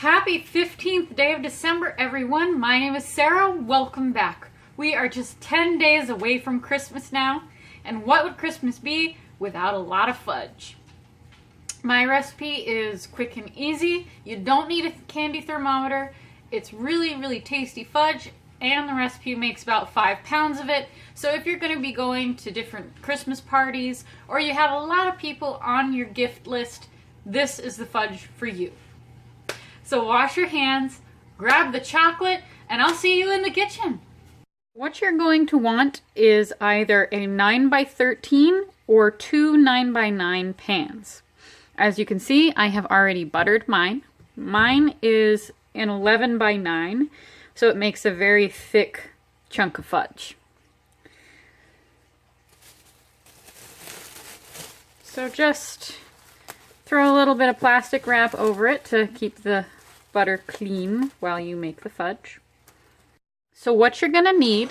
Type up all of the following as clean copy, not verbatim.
Happy 15th day of December, everyone. My name is Sarah. Welcome back. We are just 10 days away from Christmas now, and what would Christmas be without a lot of fudge? My recipe is quick and easy. You don't need a candy thermometer. It's really tasty fudge, and the recipe makes about 5 pounds of it. So if you're going to be going to different Christmas parties, or you have a lot of people on your gift list, this is the fudge for you. So wash your hands, grab the chocolate, and I'll see you in the kitchen. What you're going to want is either a 9x13 or two 9x9 pans. As you can see, I have already buttered mine. Mine is an 11x9, so it makes a very thick chunk of fudge. So just throw a little bit of plastic wrap over it to keep the butter clean while you make the fudge. So what you're going to need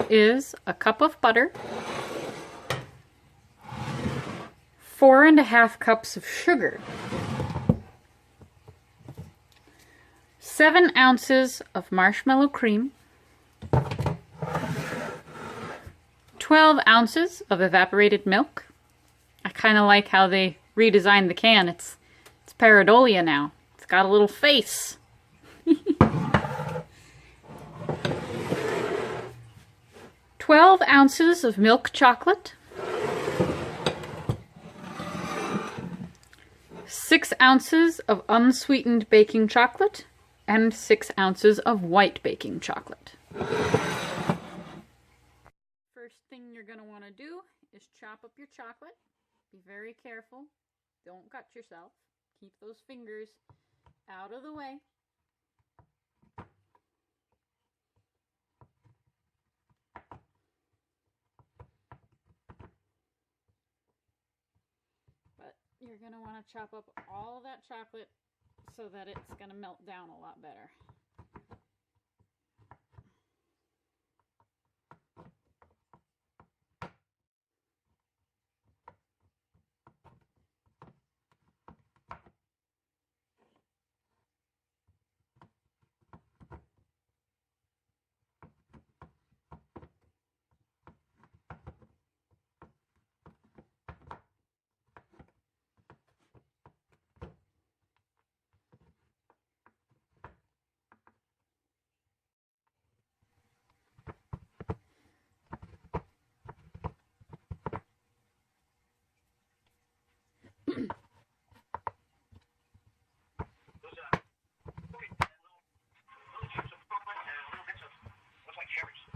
is a cup of butter, 4½ cups of sugar, 7 ounces of marshmallow cream, 12 ounces of evaporated milk. I kind of like how they redesigned the can. It's pareidolia now. It's got a little face. 12 ounces of milk chocolate, 6 ounces of unsweetened baking chocolate, and 6 ounces of white baking chocolate. First thing you're going to want to do is chop up your chocolate. Be very careful. Don't cut yourself. Keep those fingers out of the way. But you're going to want to chop up all of that chocolate so that it's going to melt down a lot better.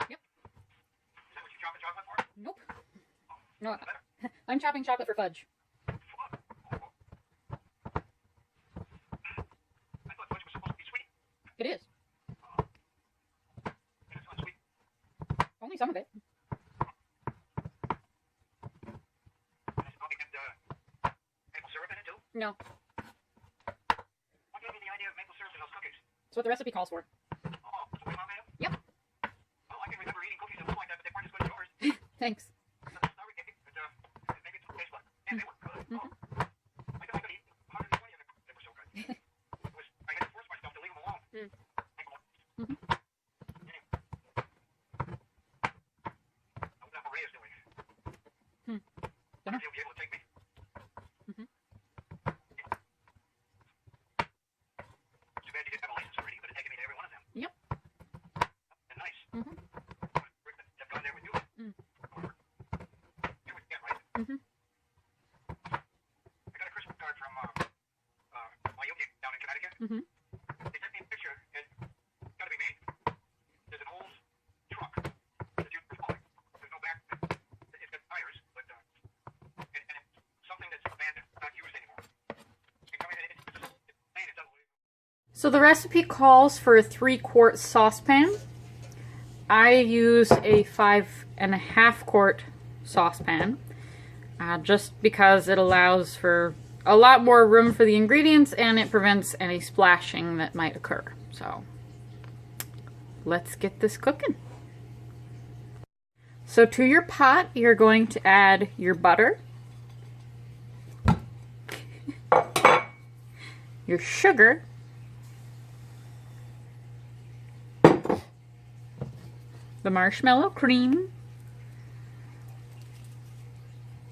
Yep. Nope. No, I'm chopping chocolate for fudge. I thought fudge was supposed to be sweet. It is. And it's unsweet. Only some of it. And it's probably got maple syrup in it too? No. What gave you the idea of maple syrup in those cookies? That's what the recipe calls for. Oh, that's what Mom made them? Yep. Well, I can remember eating cookies that looked like that, but they weren't as good as yours. Thanks. Sorry, Kiki, but maybe it's the taste bud. And they were good. Oh. I could eat 120 of them. They were so good. I had to force myself to leave them alone. Mm. Anyway. How's that Maria's doing? Dunno. You'll be able to take me? Too bad you didn't have a license already. You could have taken me to every one of them. Yep. And nice. Rick, have gone there with you. You would get, right? I got a Christmas card from my union down in Connecticut. They sent me a picture. It's got to be made. There's an old truck that you can pull. There's no back. It's got tires, but and it's something that's abandoned, not used anymore. And I mean, it's plain. It's unbelievable. So the recipe calls for a 3-quart saucepan. I use a 5½ quart saucepan, just because it allows for a lot more room for the ingredients and it prevents any splashing that might occur. So let's get this cooking. So to your pot, you're going to add your butter, your sugar, the marshmallow cream.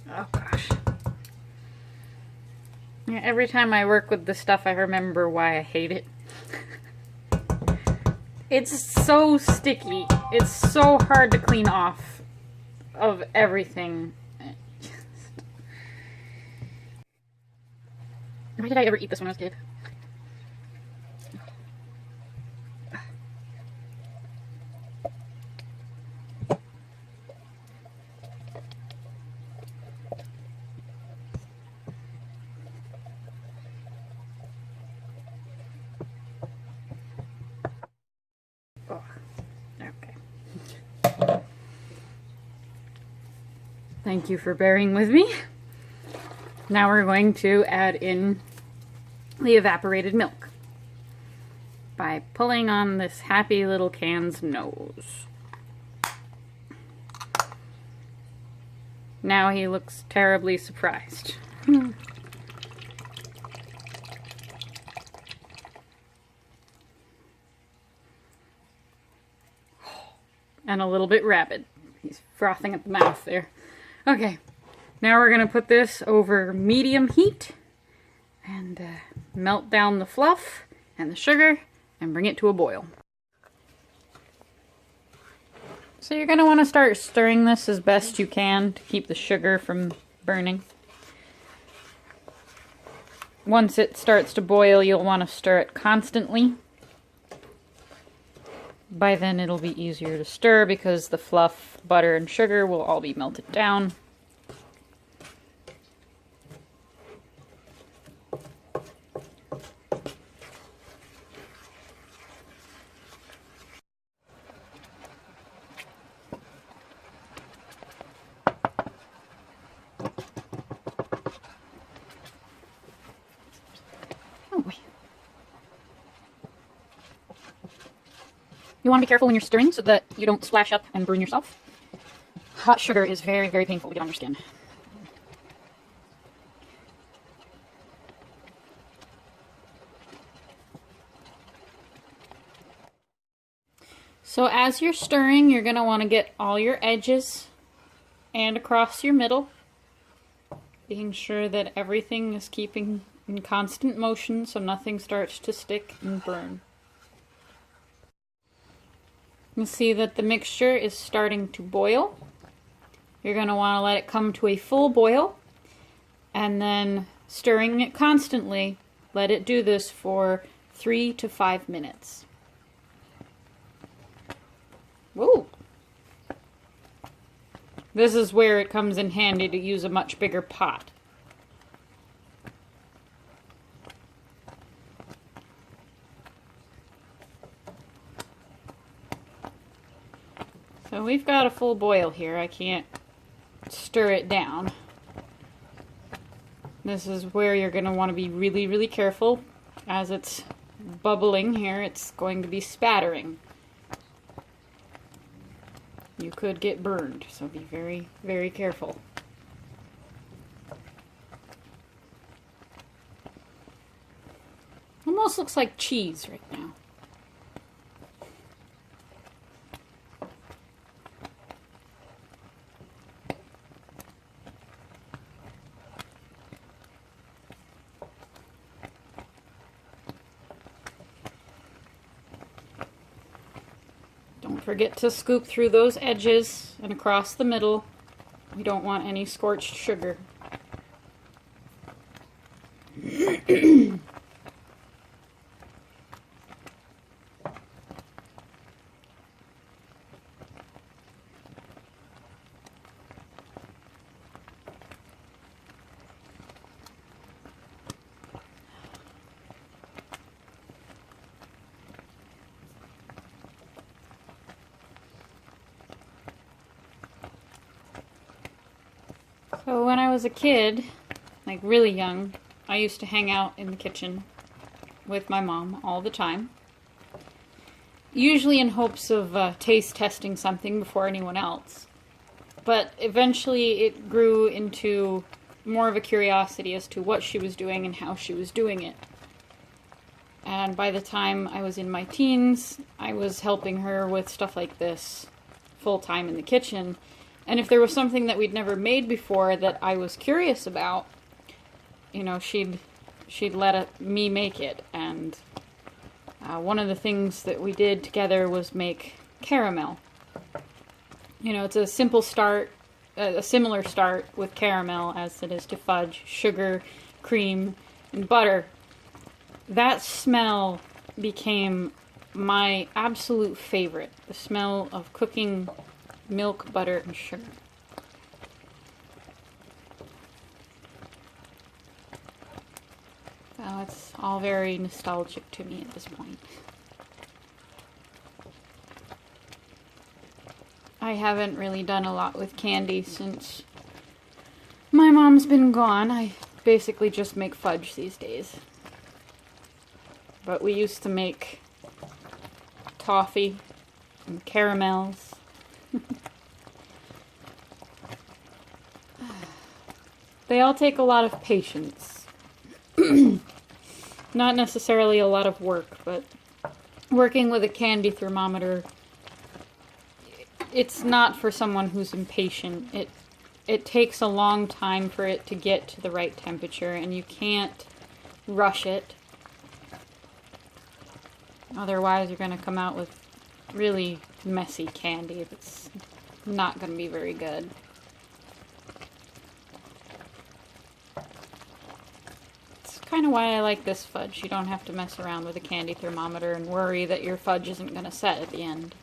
Oh gosh. Yeah, every time I work with this stuff, I remember why I hate it. It's so sticky. It's so hard to clean off of everything. Why did I ever eat this when I was a kid? Oh, okay. Thank you for bearing with me. Now we're going to add in the evaporated milk by pulling on this happy little can's nose. Now he looks terribly surprised. And a little bit rabid. He's frothing at the mouth there. Okay, now we're going to put this over medium heat and melt down the fluff and the sugar and bring it to a boil. So you're going to want to start stirring this as best you can to keep the sugar from burning. Once it starts to boil, you'll want to stir it constantly. By then it'll be easier to stir because the fluff, butter, and sugar will all be melted down. You want to be careful when you're stirring so that you don't splash up and burn yourself. Hot sugar is very, very painful to get on your skin. So as you're stirring, you're going to want to get all your edges and across your middle, being sure that everything is keeping in constant motion so nothing starts to stick and burn. You can see that the mixture is starting to boil. You're going to want to let it come to a full boil and then stirring it constantly. Let it do this for 3 to 5 minutes. Whoa! This is where it comes in handy to use a much bigger pot. So we've got a full boil here. I can't stir it down. This is where you're going to want to be really, really careful. As it's bubbling here, it's going to be spattering. You could get burned, so be very, very careful. Almost looks like cheese right now. Don't forget to scoop through those edges and across the middle. We don't want any scorched sugar. So when I was a kid, like really young, I used to hang out in the kitchen with my mom all the time. Usually in hopes of taste testing something before anyone else. But eventually it grew into more of a curiosity as to what she was doing and how she was doing it. And by the time I was in my teens, I was helping her with stuff like this. full-time in the kitchen. And if there was something that we'd never made before that I was curious about, you know, she'd let me make it. And one of the things that we did together was make caramel. You know, it's a simple start, a similar start with caramel as it is to fudge, sugar, cream, and butter. That smell became my absolute favorite. The smell of cooking milk, butter, and sugar. Oh, it's all very nostalgic to me at this point. I haven't really done a lot with candy since my mom's been gone. I basically just make fudge these days. But we used to make toffee and caramels. They all take a lot of patience. Not necessarily a lot of work, but working with a candy thermometer, it's not for someone who's impatient. It takes a long time for it to get to the right temperature, and you can't rush it. Otherwise, you're going to come out with really messy candy that's not going to be very good. It's kind of why I like this fudge. You don't have to mess around with a candy thermometer and worry that your fudge isn't going to set at the end.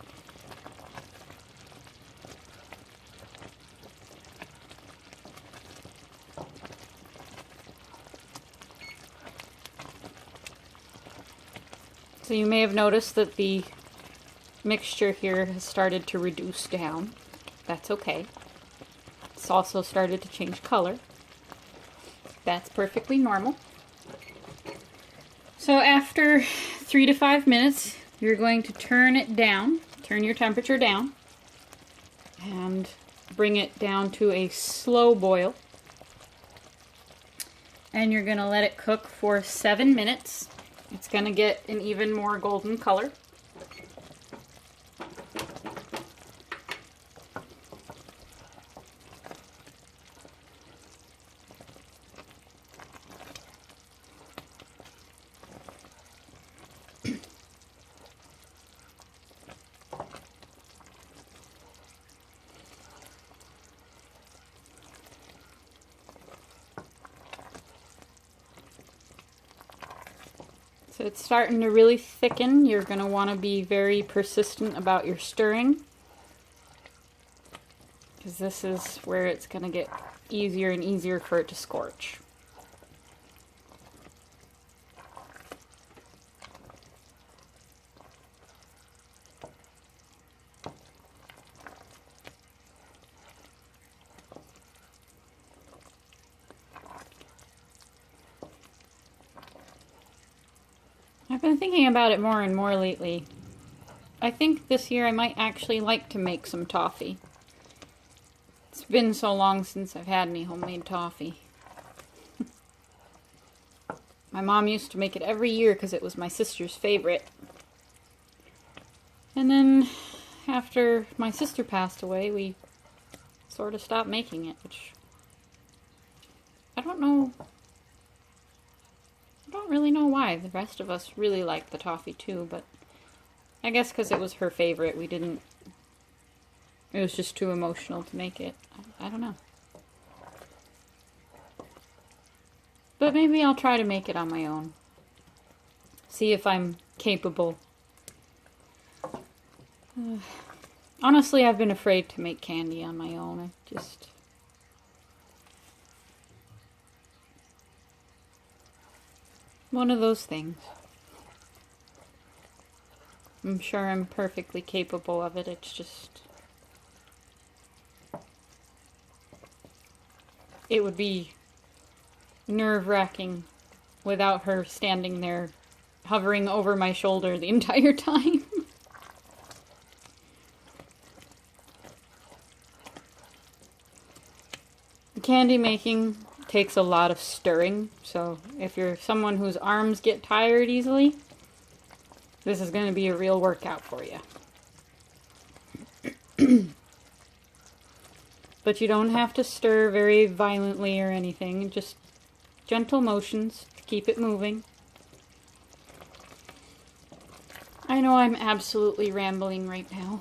So you may have noticed that the mixture here has started to reduce down. That's okay. It's also started to change color. That's perfectly normal. So after 3 to 5 minutes, you're going to turn it down, turn your temperature down, and bring it down to a slow boil. And you're going to let it cook for 7 minutes. It's going to get an even more golden color. So it's starting to really thicken. You're going to want to be very persistent about your stirring, because this is where it's going to get easier and easier for it to scorch. I've been thinking about it more and more lately. I think this year I might actually like to make some toffee. It's been so long since I've had any homemade toffee. My mom used to make it every year because it was my sister's favorite. And then after my sister passed away, we sort of stopped making it, which I don't know. I don't really know why. The rest of us really liked the toffee too, but I guess because it was her favorite, we didn't. It was just too emotional to make it. I don't know. But maybe I'll try to make it on my own. See if I'm capable. Honestly, I've been afraid to make candy on my own. One of those things. I'm sure I'm perfectly capable of it. It's just... It would be nerve-wracking without her standing there hovering over my shoulder the entire time. Candy making takes a lot of stirring, so if you're someone whose arms get tired easily, this is going to be a real workout for you. But you don't have to stir very violently or anything, just gentle motions to keep it moving. I know I'm absolutely rambling right now.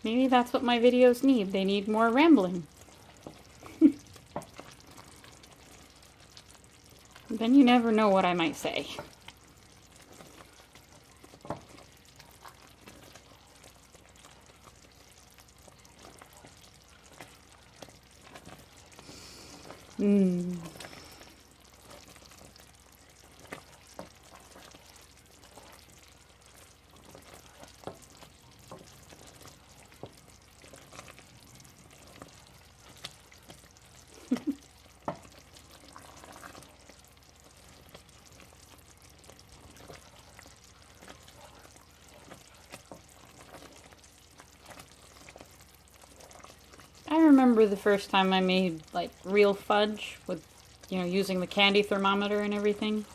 Maybe that's what my videos need. They need more rambling. Then you never know what I might say. Mmm. I remember the first time I made like real fudge with, you know, using the candy thermometer and everything.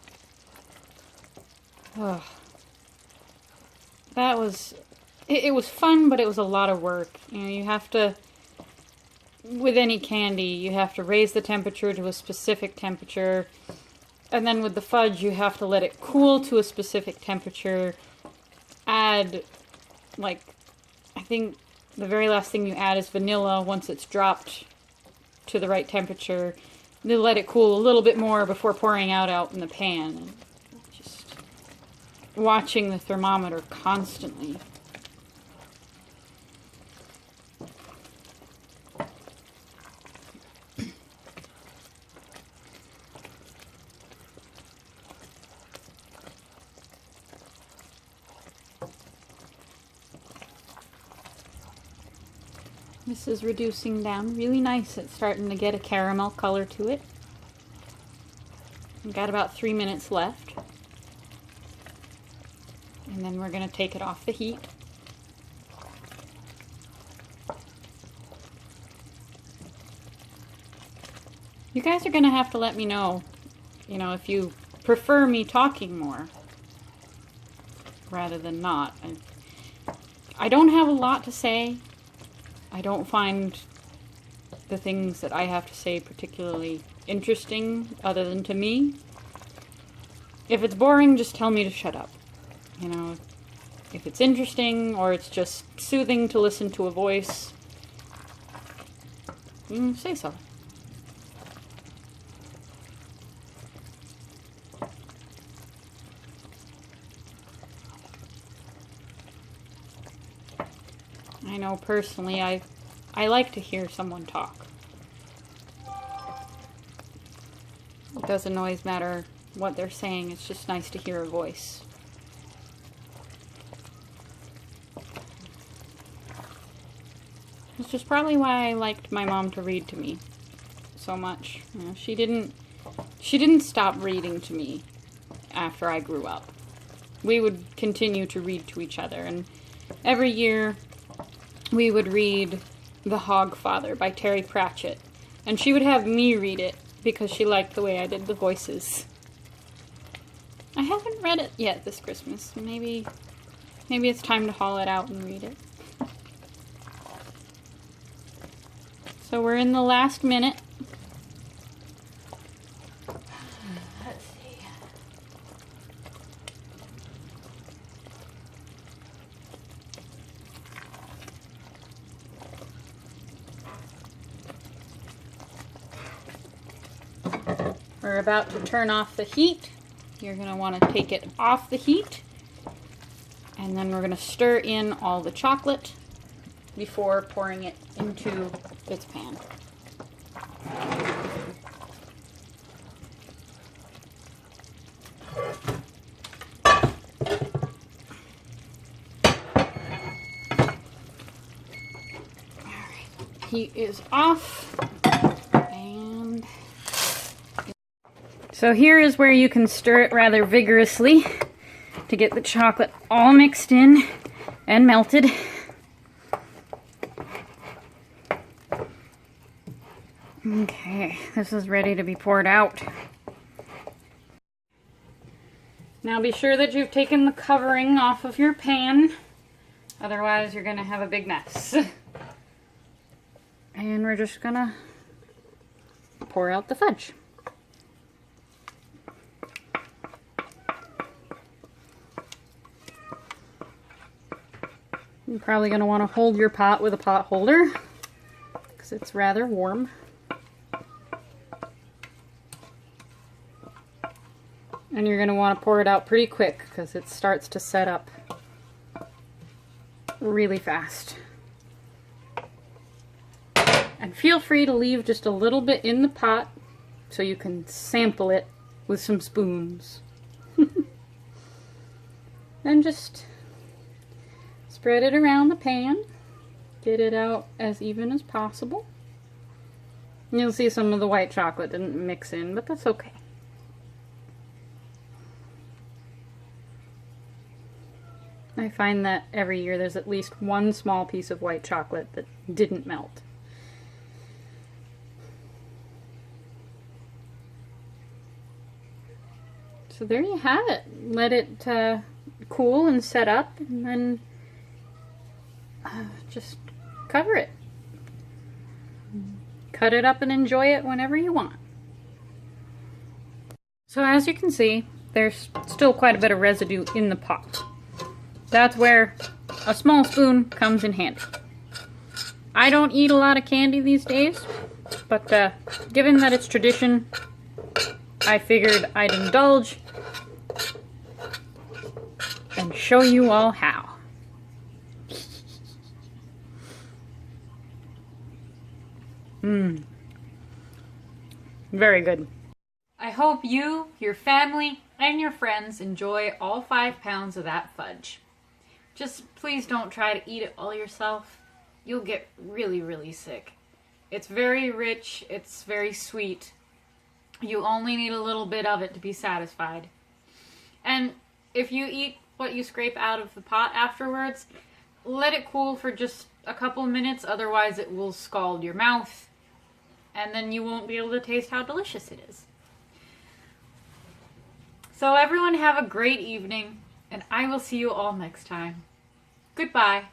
Ugh. That was, it was fun, but it was a lot of work. You know, you have to, with any candy, you have to raise the temperature to a specific temperature. And then with the fudge, you have to let it cool to a specific temperature. Add, like, I think the very last thing you add is vanilla once it's dropped to the right temperature. Then let it cool a little bit more before pouring out in the pan. And just watching the thermometer constantly. This is reducing down really nice. It's starting to get a caramel color to it. We've got about 3 minutes left. And then we're going to take it off the heat. You guys are going to have to let me know, you know, if you prefer me talking more rather than not. I don't have a lot to say. I don't find the things that I have to say particularly interesting, other than to me. If it's boring, just tell me to shut up. You know, if it's interesting, or it's just soothing to listen to a voice, say so. I know personally I like to hear someone talk. It doesn't always matter what they're saying, it's just nice to hear a voice. Which is probably why I liked my mom to read to me so much. You know, she didn't stop reading to me after I grew up. We would continue to read to each other, and every year we would read The Hogfather by Terry Pratchett, and she would have me read it because she liked the way I did the voices. I haven't read it yet this Christmas. Maybe it's time to haul it out and read it. So we're in the last minute. Let's see. We're about to turn off the heat. You're going to want to take it off the heat. And then we're going to stir in all the chocolate before pouring it into its pan. Alright, heat is off. And so here is where you can stir it rather vigorously to get the chocolate all mixed in and melted. Okay, this is ready to be poured out. Now be sure that you've taken the covering off of your pan Otherwise, you're gonna have a big mess. And we're just gonna pour out the fudge. You're probably going to want to hold your pot with a pot holder because it's rather warm. And you're going to want to pour it out pretty quick because it starts to set up really fast. And feel free to leave just a little bit in the pot so you can sample it with some spoons. Then just spread it around the pan. Get it out as even as possible. You'll see some of the white chocolate didn't mix in, but that's okay. I find that every year there's at least one small piece of white chocolate that didn't melt. So there you have it. Let it cool and set up, and then just cover it. Cut it up and enjoy it whenever you want. So as you can see, there's still quite a bit of residue in the pot. That's where a small spoon comes in handy. I don't eat a lot of candy these days, but given that it's tradition, I figured I'd indulge and show you all how. Very good. I hope you, your family, and your friends enjoy all 5 pounds of that fudge. Just please don't try to eat it all yourself. You'll get really, really sick. It's very rich, it's very sweet. You only need a little bit of it to be satisfied. And if you eat what you scrape out of the pot afterwards, let it cool for just a couple minutes, otherwise it will scald your mouth, and then you won't be able to taste how delicious it is. So everyone have a great evening, and I will see you all next time. Goodbye.